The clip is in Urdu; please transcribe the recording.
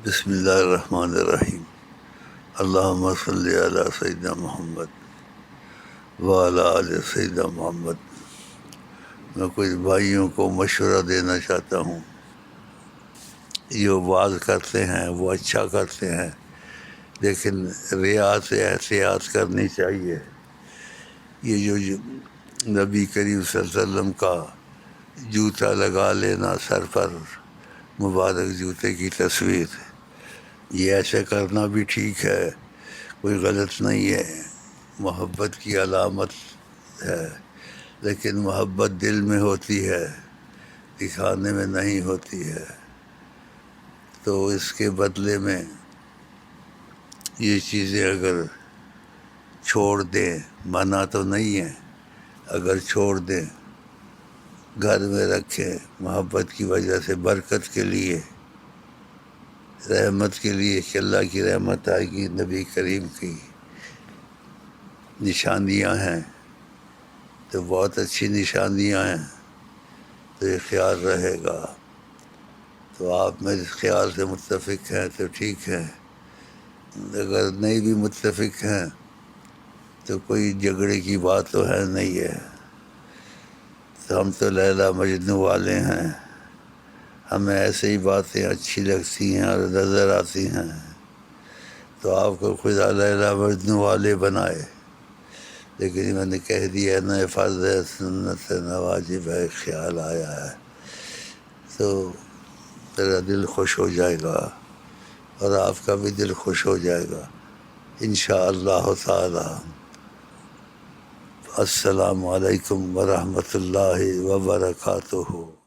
بسم اللہ الرحمن الرحیم اللہم صلی علی سیدنا محمد وعلی آل سیدنا محمد۔ میں کچھ بھائیوں کو مشورہ دینا چاہتا ہوں۔ جو وعظ کرتے ہیں وہ اچھا کرتے ہیں، لیکن ریا سے احتیاط کرنی چاہیے۔ یہ جو نبی کریم صلی اللہ علیہ وسلم کا جوتا لگا لینا سر پر، مبارک جوتے کی تصویر، یہ ایسے کرنا بھی ٹھیک ہے، کوئی غلط نہیں ہے، محبت کی علامت ہے، لیکن محبت دل میں ہوتی ہے، دکھانے میں نہیں ہوتی ہے۔ تو اس کے بدلے میں یہ چیزیں اگر چھوڑ دیں، منع تو نہیں ہے، اگر چھوڑ دیں، گھر میں رکھیں، محبت کی وجہ سے، برکت کے لیے، رحمت کے لیے کہ اللہ کی رحمت آئے گی، نبی کریم کی نشانیاں ہیں، تو بہت اچھی نشانیاں ہیں، تو یہ خیال رہے گا۔ تو آپ میرے خیال سے متفق ہیں تو ٹھیک ہے، اگر نہیں بھی متفق ہیں تو کوئی جھگڑے کی بات تو ہے نہیں ہے۔ تو ہم تو لیلا مجنوں والے ہیں، ہمیں ایسے ہی باتیں اچھی لگتی ہیں اور نظر آتی ہیں، تو آپ کو خدا لیلا مجنوں والے بنائے۔ لیکن میں نے کہہ دیا نہ فرض ہے، سنت ہے، نہ واجب ہے، خیال آیا ہے، تو میرا دل خوش ہو جائے گا اور آپ کا بھی دل خوش ہو جائے گا انشاءاللہ تعالی۔ السلام علیکم ورحمۃ اللہ وبرکاتہ۔